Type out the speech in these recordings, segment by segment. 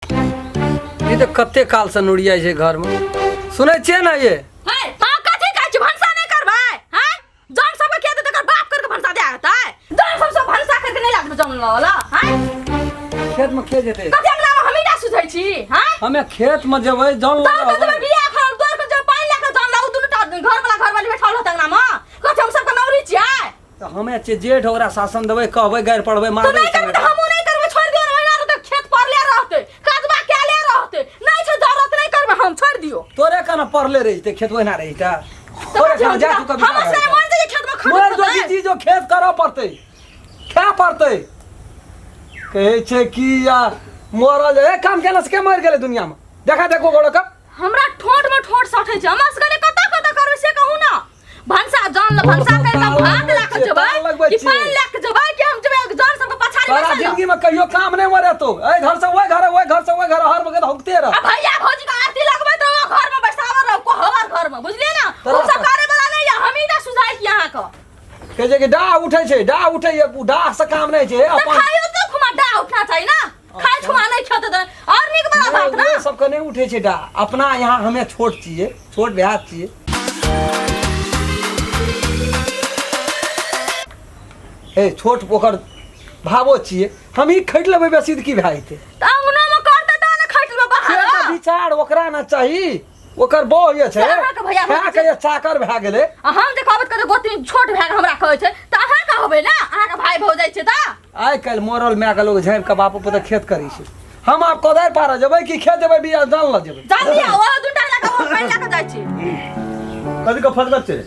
ये तो कत्ते काल से नुड़िया है घर में सुने छे ना ये हां कथि कहै छी भंसा नहीं करबै हैं जान सब के त तकर बाप करके भंसा दे आता है जान सब भंसा करके नहीं लागबे जमल वाला हैं खेत में खे जेते कथि अंगना में हमी ना सुझै छी हैं हमें खेत में जेबै जन लगा तो बिया खाल दौर के जब पानी लेके जान लाउ दुनु टा घर वाली बैठल होत अंगना में कथि हम सब के नौरी छियै तो हमें छे जेठ ओकरा शासन देबै कहबै गायर पड़बै मारबै तो नहीं करबै त हमहु नहीं करबै छोड़ दियो ना तो खेत पर ले रहते कदबा के ले रहते नहीं छै जरूरत नहीं करबै हम छोड़ दियो तोरे कना पड़ले रहिते खेत ना रहिता तोरे कना जा तू कभी हम से मन जे खेत में खड़ मोर जोगी चीज जो खेत करऽ पड़तै क्या पड़तै कहै छै कि या मरल ए काम केला से के मर गेलै दुनिया में देखा देखो गोड़ का हमरा ठोट में ठोट सठै छै हमरा सगले कता कता करबै से कहू ना भंसा जान ल भंसा कर के भात लाख जबै कि पान लाख जबै कि हम जबै जान सब के पछाड़ी सारा जिंदगी में कहियो काम नहीं मरे तो ए घर से वो घर हर वक्त हुकते रह भैया भौजी का आरती लगबै तो घर में बैसावर रहो को हवर घर में बुझलिए ना हम सब करे वाला नहीं है हम ही ना सुझाई कि यहां का कहे छै कि डा उठै छै डा उठै डा से काम नहीं छै अपन खाइयो तो खुमा डा उठना चाहिए ना खाइ खुमा नहीं खेत त और निक बड़ा बात ना सब के नहीं उठै छै डा अपना यहाँ हमें छोट छिए छोट ब्याह छिए ए छोट पोखर भावो छिए हम ही खैट लेबै बेसी की भए जेतै त अंगनो में करते त ना खैट लेबै बाहर से विचार ओकरा ना चाही ओकर बहु ये छै भैया के ये चाकर भए गेलै हम जे कहबत करे गोती छोट भए हमरा कहै छै त अहाँ कहबै ना अहाँ के भाई भौ जाइ छै त आइ काल्हि मरल माय के लोग झाँपि के बाप पर खेत करै छै हम आब कोदारि पार जेबै कि खेत जेबै बिया जान ल जेबै जान लिया ओ दुटा लगा ओ पानी लगा जाइ छै कभी का फसगत छै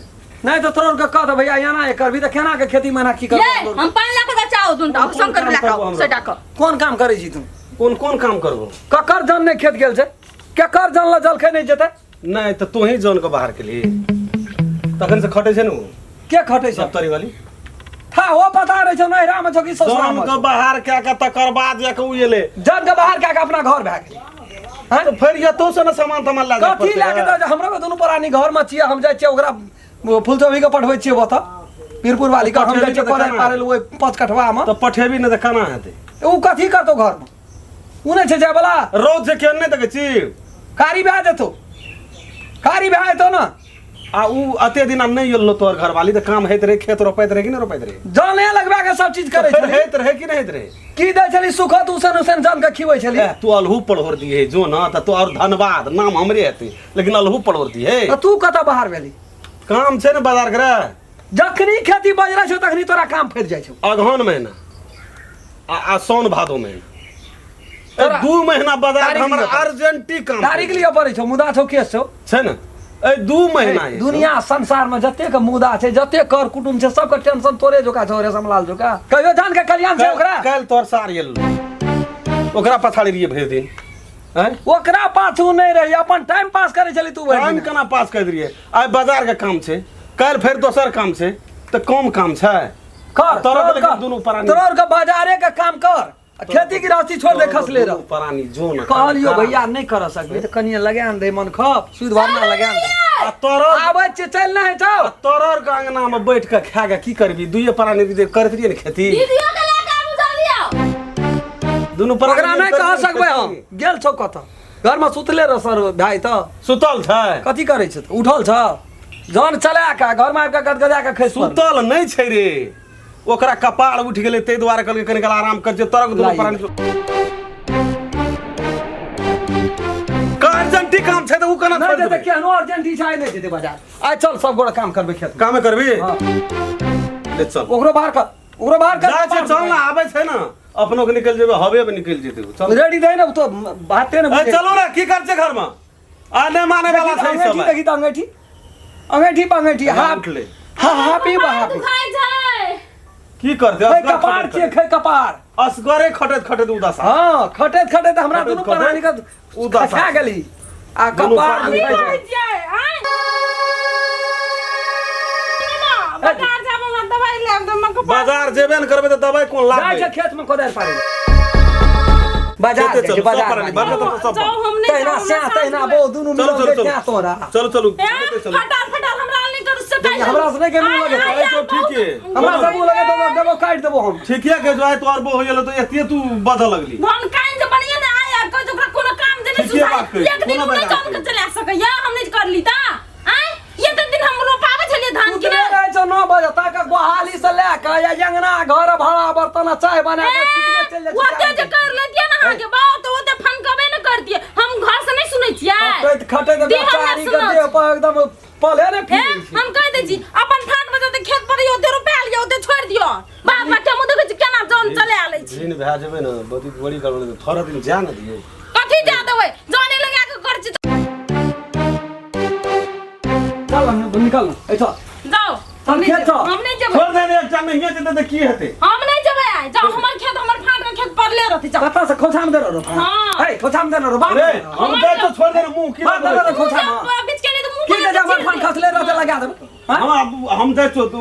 नहीं तो तोर के कह दे भैया एना कर भी त केना के खेती में ना की ले कर हम पानी लगा जा चाओ दुटा शंकर लगा सेटा क कोन काम करै छी तू कोन कोन काम करबो ककर जन नहीं खेत गेल छै केकर जन ल जल खे नहीं जेतै नहीं तो तू ही जोन के बाहर के लिए तखन से खटे छै न के खटै छै सप्तरी वाली था हो पता रहे छै नहिरा में छकी ससुरा जोन में के बाहर क्या का तकर बाद जाके उ एले जन के बाहर के अपना घर भए गेल तो फिर ये तो से न सामान तमान ला कथी लागे त हमरा के दुनु प्राणी घर में छिए हम जाइ छिए ओकरा फुलचोभी के पठबै छिए बता पीरपुर वाली का हम जाइ छिए कोदारि पारे ओइ 5 कठवा में तो पठेबी न त केना हेतै उ कथी करतो घर में उ नहीं छै जाय वाला रोज से केन नहीं देखे छी कारी भए जेतो कारी भए जेतो ना आ उ अते दिन नहीं एलो तोर घर वाली त काम हेत रे खेत रोपैत रे कि नहीं रोपैत रे जाने लगबा के सब चीज करे फिर छै हेत रहे कि नहीं हेत रे की दै छली सुखत उसन उसन जान के खिबै छली तू अलहू पढ़ोर दिए जो ना त तो और धन्यवाद नाम हमरे हेतै लेकिन अलहू पढ़ोर दिए त तू कत बाहर भेली काम छै न बाजार करे जखनी खेती बजरा छौ तखनी तोरा काम फैर जाइ छौ अगहन महीना आ साउन भादो महीना 2 महीना बाजार हमरा अर्जेंटी काम तारीख लिया पड़ै छौ मुदा छौ केस छौ छै न ए 2 महीना दुनिया संसार में जते के मुदा छै जते कर कुटुम छै सबके टेंशन तोरे जोका छौ रे समलाल जोका कहियो जान के कल्याण छै ओकरा काल तोर सार एलो ओकरा पछाड़ी रहिए भरि दिन हैं ओकरा पाछू नहीं रही अपन टाइम पास करे छली तू टाइम केना पास कर दिए आइ बाजार के काम छै काल फेर दोसर काम छै त कम काम छै कर तोर के दुनु प्राणी तोर के बाजारे के काम कर खेती गृहस्थी छोड़ दे खसले रह प्राणी जो न कहलियो भैया नहीं कर सकबे त कनिया लगान दे मन खप सुध भरना लगान दे आ तोर आबै छै चल नहीं छौ तोर के अंगना में बैठ के खा के की करबी दुइये प्राणी करत रहिए न खेती दीदियो के लगा हम जा लिया दुनु ओकरा प्राणी नहीं कह सकबे हम गेल छौ कत घर में सुतले रह सर भाई त सुतल छै कथी करे छ उठल छ जन चला का घर में आब के गदगदा के खैस सुतल नहीं छै रे ओकरा कपाड़ उठ गेलै तै दुआरे कहलकै कनिक आराम कर जे तरक दुनु प्राणी अर्जेंटी काम छै त उ केना नहीं छोड़ दे देबै त केहनो अर्जेंटी छै नहीं देते बाजार आइ चल सब गोड़ा काम करबे खेत कामे करबी हां ले चल ओकरो बाहर कर जा छै चल ना आबै छै ना अपनो के निकल जेबे हवे में निकल जेते चल रेडी दे ना तो बाते ना ए चलो रे की कर छै घर में आ नहीं माने वाला छै सब देखी त अंगैठी हाथ ले हां पी बा तू खाइ छै की करते खै कपार के खै कपार असगरे खटत खटत उदास हां खटत हमरा दुनु प्राणी का उदास खा गेली आ कपार बाजार जाबो हम दवाई लेब त मको बाजार जेबे न करबे त दवाई कोन लाग जाय छै खेत में कोदार पारे बाजार जाओ हमने तहिना बो दुनु मिल के क्या तोरा चलो चलो फटाफट हमरा नहीं कर सकै हमरा से नहीं के मुंह लगे तो ठीक है हमरा सब मुंह लगे तो देबो काट देबो हम ठीक है के जो है तो और बो हो गेलो तो एते तू बध लगली हम काइन जे बढ़िया ना आया कोई तो बात कही एक दिन नहीं जान के चला सके या हम नहीं कर ली ता आय ये तो दिन हम रोपावे छलिए धान की कितने रहे छो 9 बजे तक गोहाली से लेकर या जंगना घर भाड़ा बर्तन चाय बना के सुतने चल वो जाए ते जे कर लेतिए ना हां के बात तो वो ते फन कबे न कर दिए हम घर से नहीं सुनै छियै खटे दे बेचारी के देह पर एकदम पले ने फिर हम कह दे छी अपन ठाट बजे ते खेत पर ओते रुपया लियो ओते छोड़ दियो बाप में के मुंह देखे केना जान चले आले छी दिन भए जेबे न बड़ी करबे थोड़ा दिन जा न दिए कथि जा देबै जाने लगा के कर छी चल हम निकल ऐठा जाओ हम खेत हम नहीं जेबै छोड़ दे एक टाइम नहीं जेते त की हेते हम नहीं जेबै आय जाओ हमर खेत हमर फाट के खेत परले रहते जाओ कता से खोछाम दे रो हाँ। ए खोछाम दे रो बाप अरे हम दे तो छोड़ दे मुंह की बात दे रो खोछाम बीच के नहीं तो मुंह की के जब फन खसले रहते लगा दे हम दे तो तू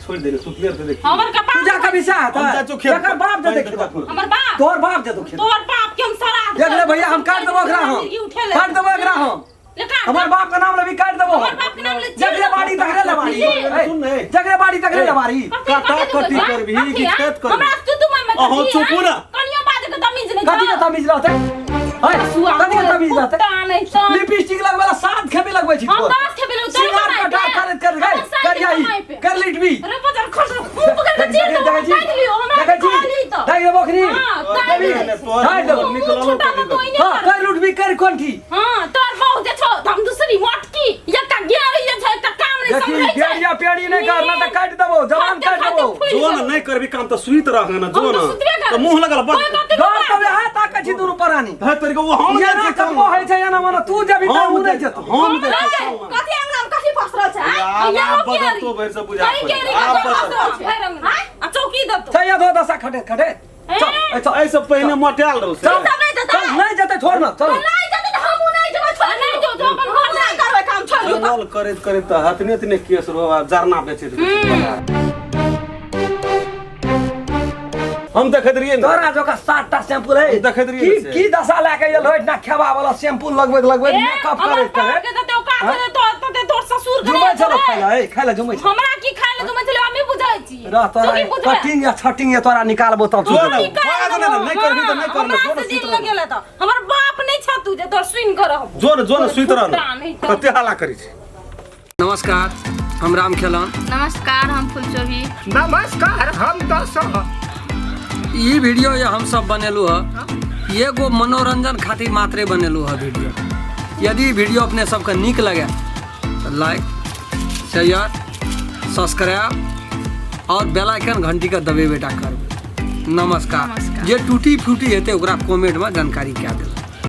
छोड़ दे सुतले तो देख हमर कपाल पूजा का विषय है हम जा चो खेत एकर बाप जे देखे हमर बाप तोर बाप जे देखे तोर बाप के हम सरा देख ले भैया हम काट देबो एकरा हम काट देबो एकरा हम हमार बाप का नाम ले भी काट देबो हमर बाप के नाम ले जगरे बाड़ी तकरे ले बाड़ी सुन नहीं जगरे बाड़ी तकरे ले बाड़ी काटा कटी कर भी की खेत कर हमरा तू में अहो चुप ना कनिया बाज के तमीज नहीं कथि के तमीज रहते है कथि के तमीज रहते नहीं तो लिपस्टिक लगवेला 7 खेपे लगबै छी हम 10 के बेलो सिंगार कटा कर गए करियाई कर लिटबी अरे पता खस मुंह पकड़ के चीर दो काट लियो हमरा खाली तो दाई रे बकरी हां दो निकलो हां कर लुटबी कर कोन थी हां तोर बहु जे छो हम दूसरी मटकी एकटा गेरी जे छै एकटा काम नहीं देखी समझै छै पेड़िया पेड़ी नहीं करना तो काट देबो जवान काट देबो जो न नहीं करबी काम त सुइत रह न जो न तो मुंह लगल बड़ डर तबे हाथ ताके छी दुनु परानी है तेरे को वो हम ये ना कबो है छै ना मन तू जब भी हम नहीं जतो हम दे कथि अंगना में कथि फसरा छै आप बदल तो भैर से बुझा आप बदल आ चौकी दत छै या दो दशा खटे खटे चल ऐसे पहले मोटेल रहो चल चल नहीं जते छोड़ ना चल नहीं जते हम नहीं जब छोड़ नहीं जो अपन घर नहीं करबै काम छोड़ नल करत करत त हतने तने केस रो जरना बेचे हम देखत रहिए न तोरा जो का 7टा शैम्पू है देखत रहिए की दशा लेके ये लोट ना खेबा वाला शैम्पू लगबे मेकअप करे करे के तो का करे तो तोर ससुर करे जुमै चलो खाइला जुमै छ हमरा की खाइ ले तुम चलो हमें बुझाइ छी रह तोरा कटिंग या छटिंग या तोरा निकालबो तब जो न नहीं करबी त नहीं करना जो न दिन लगेला त हमर बाप नहीं छ तू जे तोर सुइन करब जो न सुइत रह कते हाला करी छी नमस्कार हम राम खेलन नमस्कार हम फुलचोही नमस्कार हम दस ई वीडियो ये हम सब बनेलू है ये गो मनोरंजन खातिर मात्रे बनेलू है वीडियो यदि वीडियो अपने सबके नीक लगे तो लाइक शेयर सब्सक्राइब और बेल आइकन घंटी का दबे बेटा करबे नमस्कार जे टूटी फूटी हेते ओकरा कमेंट में जानकारी क्या दे।